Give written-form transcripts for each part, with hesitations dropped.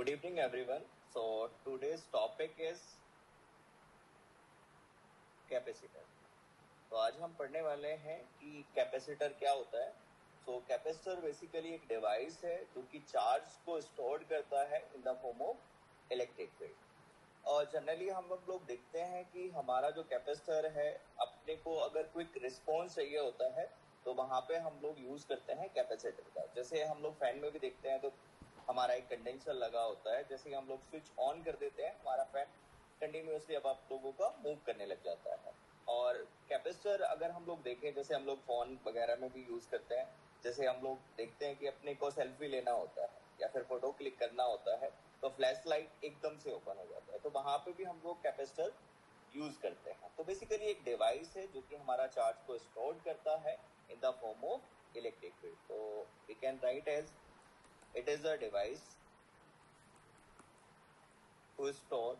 Good evening, everyone. So today's topic is capacitor. तो आज हम पढ़ने वाले हैं कि कैपेसिटर क्या होता है. सो कैपेसिटर बेसिकली एक डिवाइस है जो कि चार्ज को स्टोर करता है in the form of electric field. और जनरली हम लोग देखते हैं कि हमारा जो कैपेसिटर है, अपने को अगर क्विक रिस्पॉन्स चाहिए होता है तो वहां पे हम लोग यूज करते हैं कैपेसिटर का. जैसे हम लोग फैन में भी देखते हैं तो हमारा एक कंडेंसर लगा होता है. जैसे हम लोग स्विच ऑन कर देते हैं, हमारा फैन कंटिन्यूअसली अब आप लोगों का मूव करने लग जाता है. और कैपेसिटर अगर हम लोग देखें, जैसे हम लोग फोन वगैरह में भी यूज करते हैं. जैसे हम लोग देखते हैं कि अपने को सेल्फी लेना होता है या फिर फोटो क्लिक करना होता है तो फ्लैश लाइट एकदम से ओपन हो जाता है, तो वहां पे भी हम लोग कैपेसिटर यूज करते हैं. तो बेसिकली एक डिवाइस है जो कि हमारा चार्ज को स्टोर करता है in the form of electric field. तो we can write as it is a device to store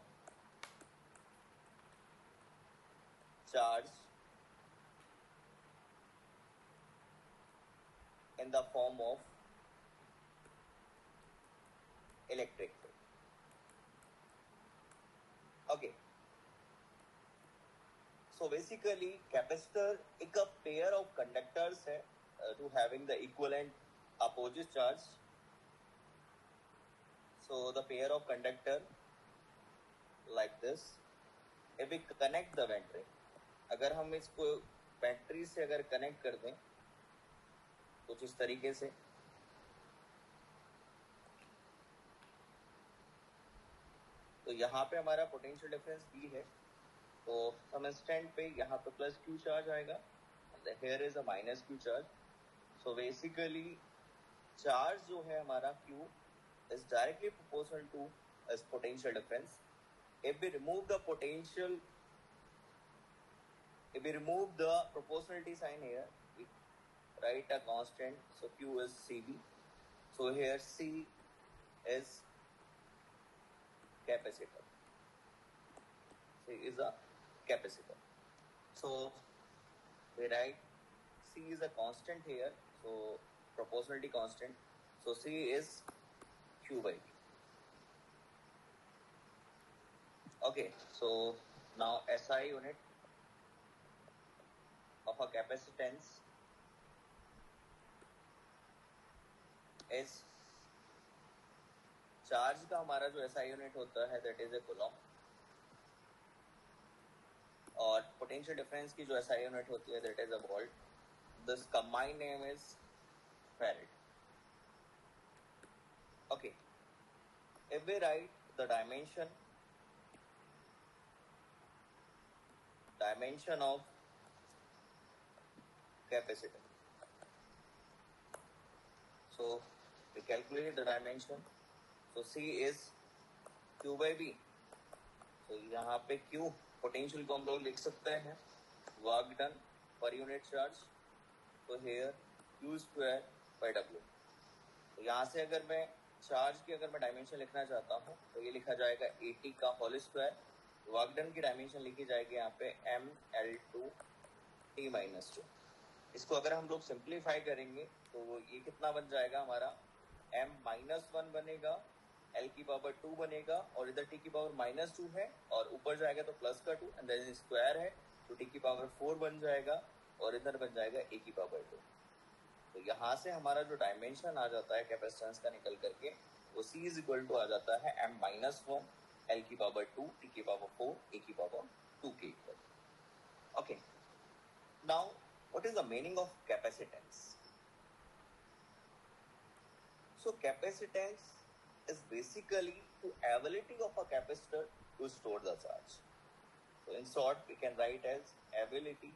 charge in the form of electric field. Okay. So basically capacitor एक pair of conductors है to having the equivalent opposite charge. So the pair of conductor like this, if we connect the battery, अगर हम इसको battery से अगर connect कर दें कुछ इस तरीके से, तो यहाँ पे हमारा पोटेंशियल डिफरेंस B है. तो सम इंस्टेंट पे यहाँ पे प्लस Q चार्ज आएगा and here is a minus Q charge. So basically charge जो है हमारा Q is directly proportional to its potential difference. If we remove the proportionality sign here, we write a constant. So Q is Cv. So here C is capacitor. C is a capacitor. So we write C is a constant here. So proportionality constant. So C is Q by V. Okay, so now SI unit of a capacitance is charge का हमारा जो SI unit होता है that is a coulomb, और potential difference की जो SI unit होती है that is a volt. This combined name is farad. Okay, if we write the dimension of capacitor, so we calculate the dimension. So C is Q by V. So यहाँ पे Q potential को हम लोग लिख सकते हैं work done per unit charge. तो here Q square by W. तो यहाँ से अगर मैं चार्ज की अगर मैं डायमेंशन लिखना चाहता हूँ तो ये लिखा जाएगा 80 का होल स्क्वायर. वर्क डन की डायमेंशन लिखी जाएगी यहाँ पे mL2T-2. इसको अगर हम लोग सिंप्लीफाई करेंगे तो ये कितना बन जाएगा हमारा m-1 बनेगा, L की पावर 2 बनेगा, और इधर T की पावर -2 है और ऊपर जाएगा तो प्लस का 2 एंड देन स्क्वायर है तो T की पावर 4 बन जाएगा और इधर बन जाएगा A की पावर 2. तो यहाँ से हमारा जो डायमेंशन आ जाता है कैपेसिटेंस का निकल करके वो C इज इक्वल टू आ जाता है m-1 L की पावर 2 T की पावर 4 A की पावर 2 के equal. Okay, now what is the meaning of capacitance? So capacitance is basically the ability of a capacitor to store the charge. So in short, we can write as ability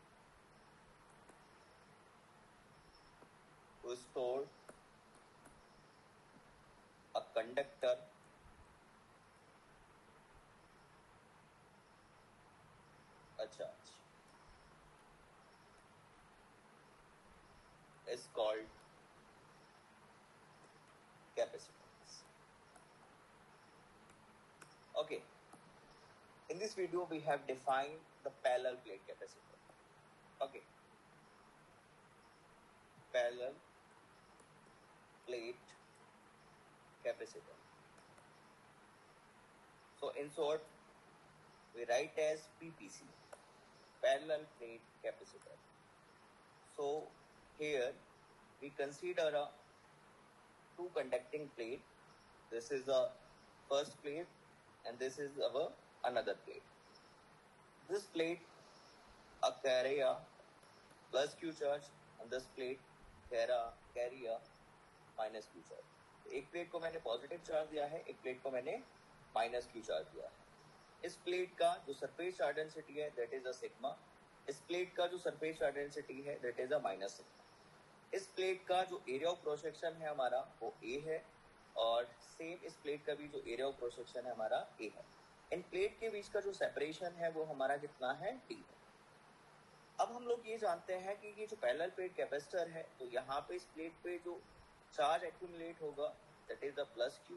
to store a conductor a charge is called capacitance. Okay, in this video we have defined the parallel plate capacitor. Okay, parallel plate capacitor. in short, we write as PPC, parallel plate capacitor. So here we consider a two conducting plate. This is the first plate and this is our another plate. This plate carry a plus Q charge and this plate carry a minus Q charge. एक plate को मैंने positive charge दिया है, एक plate को मैंने minus Q charge दिया है. इस प्लेट का जो सरफेस चार्ज डेंसिटी है दैट इज अ सिग्मा. इस प्लेट का जो सरफेस चार्ज डेंसिटी है that is a minus sigma. इस प्लेट का जो एरिया ऑफ क्रॉस सेक्शन है हमारा वो ए है और सेम इस प्लेट का भी जो एरिया ऑफ क्रॉस सेक्शन है हमारा ए है. इन प्लेट के बीच का जो सेपरेशन है वो हमारा कितना है, डी है. अब हम लोग ये जानते हैं कि ये जो पैरेलल प्लेट कैपेसिटर है तो यहाँ पे इस प्लेट पे जो चार्ज एक्यूमुलेट होगा that is the plus Q.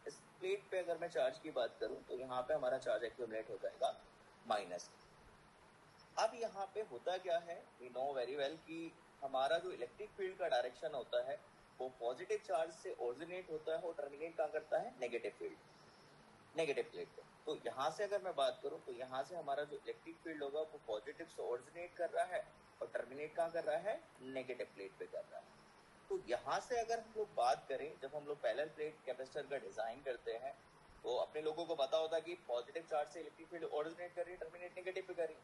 इस प्लेट पे अगर मैं चार्ज की बात करूं तो यहाँ पे हमारा चार्ज एक्यूमुलेट हो जाएगा माइनस. अब यहाँ पे होता क्या है, वी नो वेरी वेल कि हमारा जो इलेक्ट्रिक फील्ड का डायरेक्शन होता है वो पॉजिटिव चार्ज से ओरिजिनेट होता है और टर्मिनेट कहाँ करता है, नेगेटिव फील्ड, नेगेटिव प्लेट पे. तो यहाँ से अगर मैं बात करूं तो यहाँ से हमारा जो इलेक्ट्रिक फील्ड होगा वो पॉजिटिव से ओरिजिनेट कर रहा है और टर्मिनेट कहाँ कर रहा है, नेगेटिव प्लेट पे कर रहा है. तो यहाँ से अगर हम लोग बात करें, जब हम लोग पैरेलल प्लेट कैपेसिटर का डिजाइन करते हैं तो अपने लोगों को पता होता है कि पॉजिटिव चार्ज से इलेक्ट्रिक फील्ड ओरिजिनेट कर रही है, टर्मिनेट नेगेटिव पे कर रही है.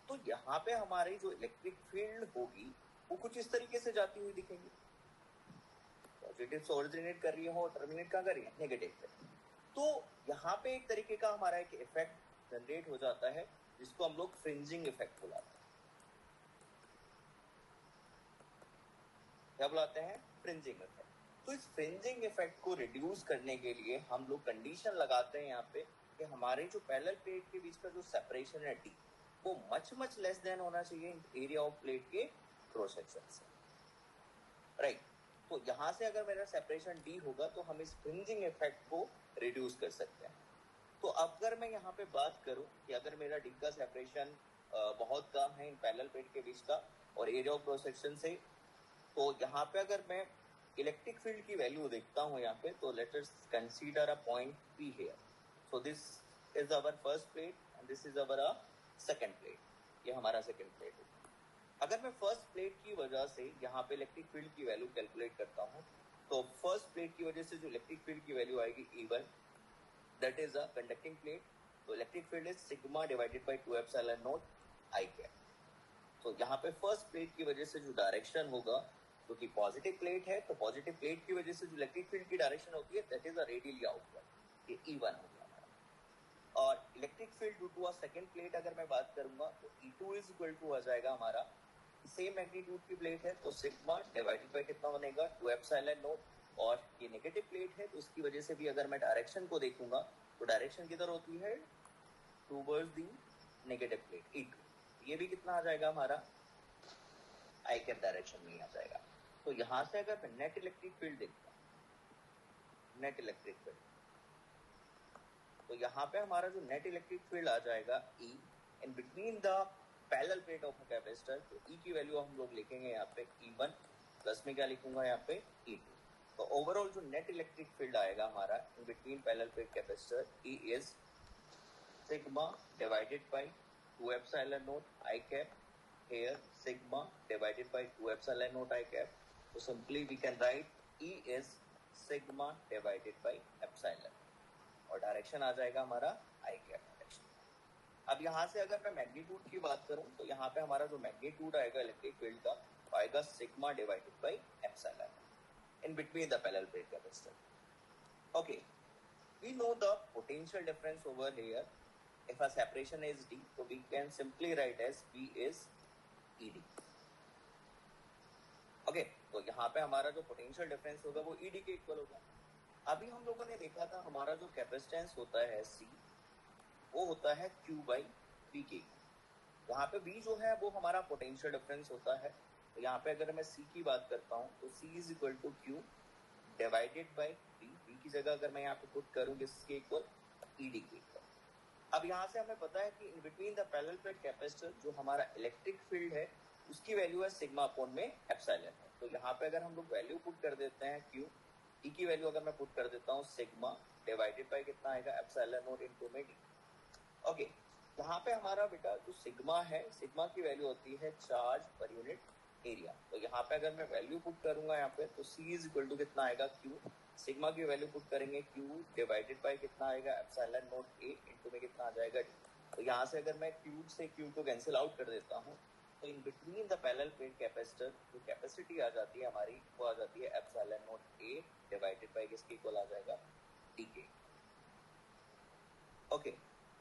तो यहाँ पे हमारी जो इलेक्ट्रिक फील्ड होगी वो कुछ इस तरीके से जाती हुई दिखेगी. पॉजिटिव से ओरिजिनेट कर रही है और टर्मिनेट कहाँ कर रही है, नेगेटिव पे. तो यहाँ पे एक तरीके का हमारा एक इफेक्ट जनरेट हो जाता है जिसको हम लोग फ्रिंजिंग इफेक्ट बुलाते हैं. क्या बुलाते हैं, फ्रिंजिंग इफेक्ट. तो इस फ्रिंजिंग इफेक्ट को रिड्यूस करने के लिए हम लोग कंडीशन लगाते हैं यहाँ पे कि हमारे जो पैरेलल प्लेट के बीच का जो सेपरेशन है डी वो मच लेस देन होना चाहिए एरिया ऑफ प्लेट के क्रॉस सेक्शन से, राइट. तो यहाँ से अगर मेरा सेपरेशन डी होगा तो हम इस फ्रिंजिंग इफेक्ट को रिड्यूस कर सकते हैं. तो अगर मैं यहाँ पे बात करूँ कि अगर मेरा डी का सेपरेशन बहुत कम है इन पैरेलल प्लेट के बीच का और एरिया ऑफ क्रॉस सेक्शन से, तो यहाँ पे अगर मैं इलेक्ट्रिक फील्ड की वैल्यू देखता हूँ यहाँ पे, तो let us consider a point P here. So this is our first plate and this is our second plate. ये हमारा सेकंड प्लेट है. अगर मैं फर्स्ट प्लेट की वजह से यहाँ पे इलेक्ट्रिक फील्ड की वैल्यू कैलकुलेट करता हूँ तो फर्स्ट प्लेट की वजह से जो इलेक्ट्रिक फील्ड की वैल्यू आएगी E1, that is a conducting plate. तो electric field is sigma divided by 2 epsilon naught I cap. तो यहाँ पे फर्स्ट प्लेट की वजह से जो डायरेक्शन होगा क्योंकि पॉजिटिव प्लेट है तो पॉजिटिव प्लेट की वजह से जो इलेक्ट्रिक फील्ड की डायरेक्शन होती है that is a radially outward, ये E1 हो गया हमारा. और electric field due to a second plate अगर मैं बात करूंगा तो E2 इज इक्वल टू आ जाएगा हमारा, सेम मैग्नीट्यूड की प्लेट है तो सिग्मा डिवाइडेड बाय कितना बनेगा, 2 एप्सिलॉन नॉट. और ये नेगेटिव प्लेट है तो उसकी वजह से भी अगर मैं डायरेक्शन को देखूंगा तो डायरेक्शन किधर होती है, towards the negative plate E2. ये भी कितना आ जाएगा हमारा, आई कैप डायरेक्शन में आ जाएगा. तो यहाँ से अगर मैं नेट इलेक्ट्रिक फील्ड देखता हूँ, नेट इलेक्ट्रिक फील्ड, तो यहाँ पे हमारा जो नेट इलेक्ट्रिक फील्ड आ जाएगा E in between the parallel plate of a capacitor. तो E की वैल्यू हम लोग लिखेंगे यहाँ पे E1 प्लस में क्या लिखूंगा यहाँ पे E2. तो ओवरऑल जो नेट इलेक्ट्रिक फील्ड आएगा हमारा in between parallel plate capacitor E is sigma divided by 2 epsilon naught I cap. Here sigma divided by 2 epsilon naught I cap. So simply we can write E is sigma divided by epsilon और direction आ जाएगा हमारा I cap direction. अब यहाँ से अगर मैं magnitude की बात करूँ तो यहाँ पे हमारा जो मैग्नीट्यूड आएगा इलेक्ट्रिक फील्ड का आएगा sigma divided bye epsilon in between the parallel plate capacitor. Okay, we know the potential difference over here. If a separation is D, so we can simply write as V is ED. Okay, तो यहाँ पे हमारा जो potential difference होगा वो ED के equal होगा. अभी हम लोगों ने देखा था हमारा जो कैपेसिटेंस होता है C वो होता है Q बाई V के. यहाँ पे V जो है वो हमारा पोटेंशियल डिफरेंस होता है. तो यहाँ पे अगर मैं C की बात करता हूँ तो C is equal to Q divided by V. V की जगह अगर मैं यहाँ पे पुट करूँ किसके इक्वल, ED के इक्वल. अब यहाँ से हमें पता है कि in between the parallel plate capacitor जो हमारा इलेक्ट्रिक फील्ड है उसकी वैल्यू है सिग्मा अपॉन में एप्सिलॉन है. तो यहाँ पे अगर हम लोग वैल्यू पुट कर देते हैं Q, E की वैल्यू अगर मैं पुट कर देता हूँ सिग्मा डिवाइडेड बाय कितना आएगा एप्सिलॉन नॉट इनटू में डी। ओके, यहाँ पे हमारा बेटा जो सिग्मा है, सिग्मा की वैल्यू होती है चार्ज पर यूनिट एरिया। तो यहाँ पे अगर मैं वैल्यू पुट करूंगा यहाँ पे तो C इज इक्वल टू कितना आएगा Q, सिग्मा की वैल्यू पुट करेंगे Q डिवाइडेड बाय कितना आएगा एप्सिलॉन नॉट A इनटू में कितना आ जाएगा D। तो यहाँ से अगर मैं Q से Q को कैंसिल आउट कर देता हूँ तो in between the parallel plate capacitor जो कैपेसिटी आ जाती है हमारी वो आ जाती है epsilon naught A divided by किसके इक्वल आ जाएगा D के। ओके,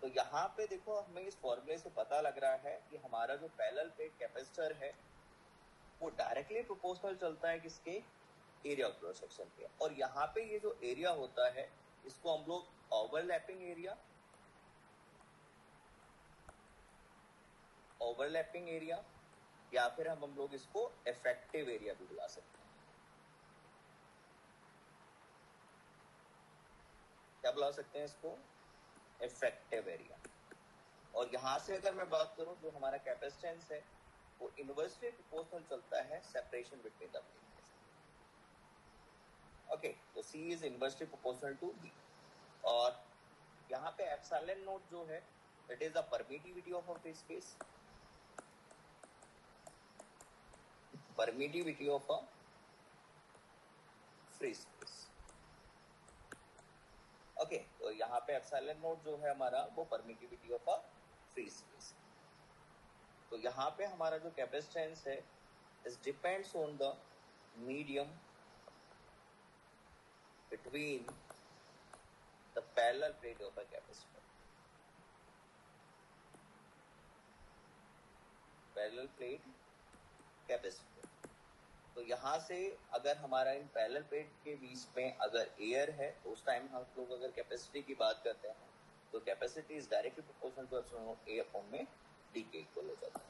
तो यहाँ पे देखो हमें इस फॉर्मूले से पता लग रहा है कि हमारा जो पैरेलल प्लेट कैपेसिटर है वो डायरेक्टली प्रोपोर्शनल चलता है किसके, एरिया ऑफ क्रॉस सेक्शन के। और यहाँ पे ये जो एरिया होता है इसको हम लोग ओवरलैपिंग एरिया या फिर हम लोग इसको इफेक्टिव एरिया भी बुला सकते हैं। क्या बुला सकते हैं इसको, इफेक्टिव एरिया। और यहाँ से अगर मैं बात करूं जो हमारा कैपेसिटेंस है वो इनवर्सली प्रोपोर्शनल चलता है separation between the plates. Okay, तो C is inversely proportional to D। और यहाँ पे एप्सिलॉन नॉट जो है it is the permittivity of a free space, permittivity of a free space. Okay, तो यहाँ पे एप्सिलॉन नॉट जो है हमारा वो permittivity of a free space. तो यहाँ पे हमारा जो कैपेसिटेंस है इस depends on the medium between the parallel plate of a capacitor, parallel plate capacitor. तो यहाँ से अगर हमारा इन पैरेलल प्लेट के बीच में अगर एयर है तो उस टाइम हम लोग अगर कैपेसिटी की बात करते हैं तो capacity is directly proportional to epsilon naught A upon में D के इक्वल हो जाता है।